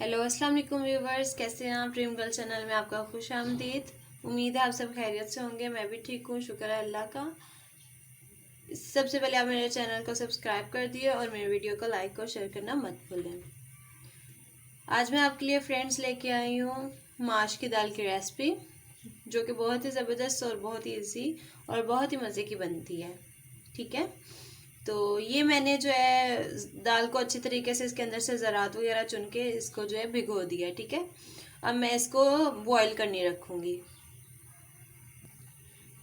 Hello अस्सलाम वालेकुम viewers, कैसे हैं आप। ड्रीम गर्ल चैनल में आपका खुश आमदीद। उम्मीद है आप सब खैरियत से होंगे। मैं भी ठीक हूँ, शुक्र है अल्लाह का। सबसे पहले आप मेरे चैनल को सब्सक्राइब कर दिए और मेरे वीडियो को लाइक और शेयर करना मत भूलें। आज मैं आपके लिए फ्रेंड्स लेके आई हूँ माश की दाल की रेसिपी, जो कि बहुत ही ज़बरदस्त और बहुत ही ईजी और बहुत ही मज़े की बनती है। ठीक है, तो ये मैंने जो है दाल को अच्छी तरीके से इसके अंदर से ज़रात वगैरह चुन के इसको जो है भिगो दिया। ठीक है, अब मैं इसको बॉईल करने रखूँगी।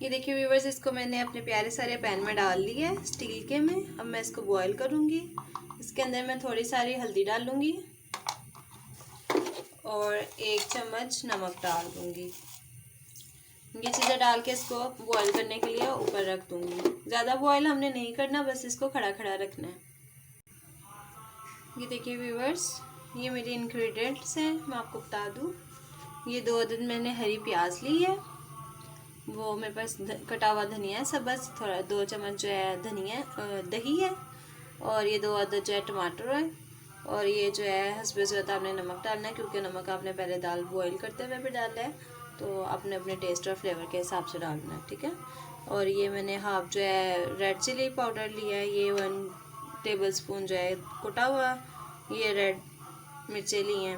ये देखिए व्यूवर्स, इसको मैंने अपने प्यारे सारे पैन में डाल लिया है स्टील के में। अब मैं इसको बॉईल करूँगी। इसके अंदर मैं थोड़ी सारी हल्दी डाल लूँगी और 1 चम्मच नमक डाल दूँगी। ये चीज़ें डाल के इसको बॉईल करने के लिए ऊपर रख दूँगी। ज़्यादा बॉईल हमने नहीं करना, बस इसको खड़ा खड़ा रखना है। ये देखिए व्यूवर्स, ये मेरे इंग्रेडिएंट्स हैं, मैं आपको बता दूँ। ये 2 अदद मैंने हरी प्याज ली है, वो मेरे पास कटा हुआ धनिया है सब, बस थोड़ा 2 चम्मच जो है धनिया दही है, और ये 2 अदद जो है टमाटर है, और ये जो है हस्बे ज़रूरत आपने नमक डालना है, क्योंकि नमक आपने पहले दाल बॉईल करते हुए भी डाला है, तो आपने अपने टेस्ट और फ्लेवर के हिसाब से डालना है। ठीक है, और ये मैंने हाफ जो है रेड चिली पाउडर लिया है, ये 1 टेबल स्पून जो है कुटा हुआ ये रेड मिर्चें ली हैं,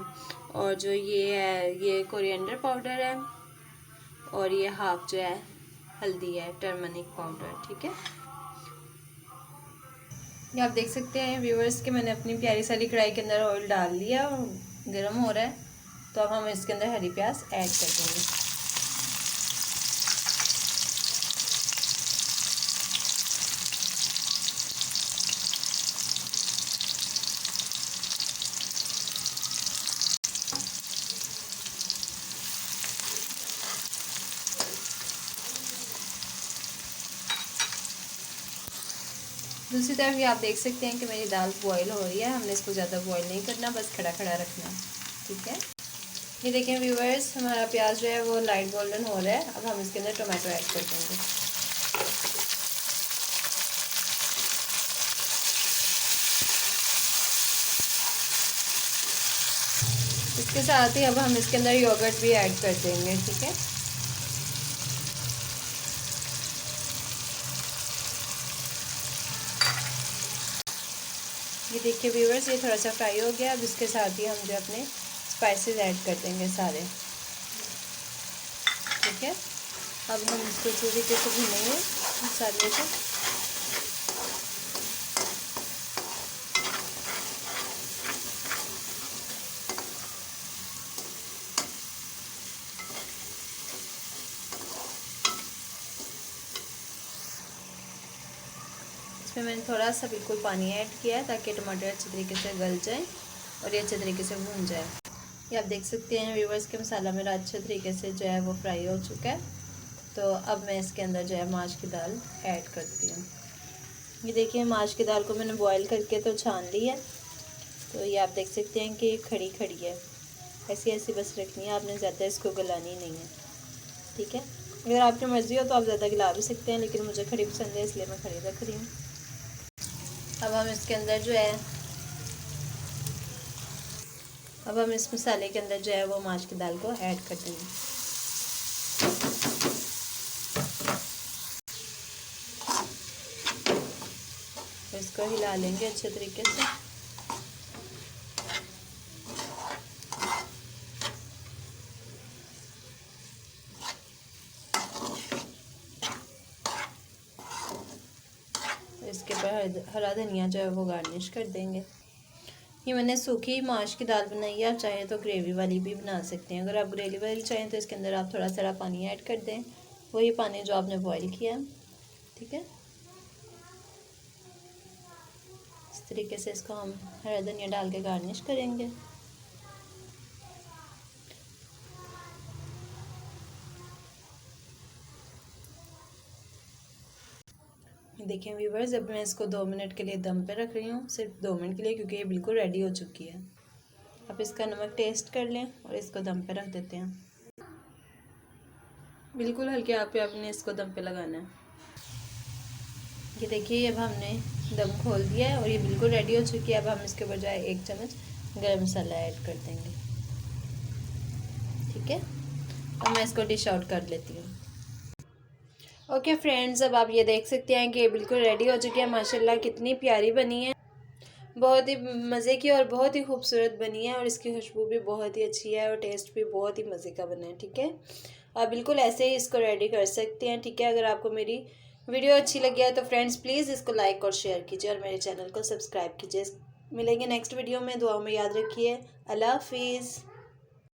और जो ये है ये कोरिएंडर पाउडर है, और ये हाफ जो है हल्दी है, टर्मरिक पाउडर। ठीक है, ये आप देख सकते हैं व्यूवर्स कि मैंने अपनी प्यारी सारी कढ़ाई के अंदर ऑयल डाल लिया और गर्म हो रहा है। तो अब हम इसके अंदर हरी प्याज ऐड कर देंगे। दूसरी तरफ ये आप देख सकते हैं कि मेरी दाल बॉईल हो रही है। हमने इसको ज़्यादा बॉईल नहीं करना, बस खड़ा खड़ा रखना है। ठीक है, ये देखें व्यूवर्स, हमारा प्याज जो है वो लाइट गोल्डन हो रहा है। अब हम इसके अंदर टोमेटो ऐड कर देंगे। इसके साथ ही अब हम इसके अंदर योगर्ट भी ऐड कर देंगे। ठीक है, ये देखिए व्यूवर्स, ये थोड़ा सा फ्राई हो गया। अब इसके साथ ही हम जो अपने स्पाइसेस ऐड कर देंगे सारे। ठीक है, अब हम इसको अच्छी तरीके से भूनेंगे मसाले को। इसमें मैंने थोड़ा सा बिल्कुल पानी ऐड किया है ताकि टमाटर अच्छे तरीके से गल जाए और ये अच्छे तरीके से भून जाए। ये आप देख सकते हैं व्यूवर्स के मसाला मेरा अच्छे तरीके से जो है वो फ्राई हो चुका है। तो अब मैं इसके अंदर जो है माश की दाल ऐड करती हूँ। ये देखिए, माश की दाल को मैंने बॉईल करके तो छान ली है। तो ये आप देख सकते हैं कि खड़ी खड़ी है, ऐसी ऐसी बस रखनी है, आपने ज़्यादा इसको गलानी नहीं है। ठीक है, अगर आपकी मर्ज़ी हो तो आप ज़्यादा गला भी सकते हैं, लेकिन मुझे खड़ी पसंद है इसलिए मैं खड़ी रख रही हूँ। अब हम इसके अंदर जो है अब हम इस मसाले के अंदर जो है वो माश की दाल को ऐड कर देंगे। इसको हिला लेंगे अच्छे तरीके से। इसके ऊपर हरा धनिया जो है वो गार्निश कर देंगे। ये मैंने सूखी माश की दाल बनाई है, आप चाहें तो ग्रेवी वाली भी बना सकते हैं। अगर आप ग्रेवी वाली चाहें तो इसके अंदर आप थोड़ा सा पानी ऐड कर दें, वही पानी जो आपने बॉईल किया है। ठीक है, इस तरीके से इसको हम हरा धनिया डाल के गार्निश करेंगे। देखिए व्यूवर्स, अब मैं इसको 2 मिनट के लिए दम पे रख रही हूँ, सिर्फ 2 मिनट के लिए, क्योंकि ये बिल्कुल रेडी हो चुकी है। अब इसका नमक टेस्ट कर लें और इसको दम पे रख देते हैं। बिल्कुल हल्के आप पे आपने इसको दम पे लगाना है। ये देखिए, अब हमने दम खोल दिया है और ये बिल्कुल रेडी हो चुकी है। अब हम इसके बजाय 1 चम्मच गरम मसाला ऐड कर देंगे। ठीक है, अब मैं इसको डिश आउट कर लेती हूँ। ओके फ्रेंड्स, अब आप ये देख सकते हैं कि ये बिल्कुल रेडी हो चुकी है। माशाल्लाह कितनी प्यारी बनी है, बहुत ही मज़े की और बहुत ही खूबसूरत बनी है और इसकी खुशबू भी बहुत ही अच्छी है और टेस्ट भी बहुत ही मज़े का बना है। ठीक है, आप बिल्कुल ऐसे ही इसको रेडी कर सकते हैं। ठीक है, अगर आपको मेरी वीडियो अच्छी लगी है तो फ्रेंड्स प्लीज़ इसको लाइक और शेयर कीजिए और मेरे चैनल को सब्सक्राइब कीजिए। मिलेंगे नेक्स्ट वीडियो में, दुआओं में याद रखिए। अल्लाह हाफिज़।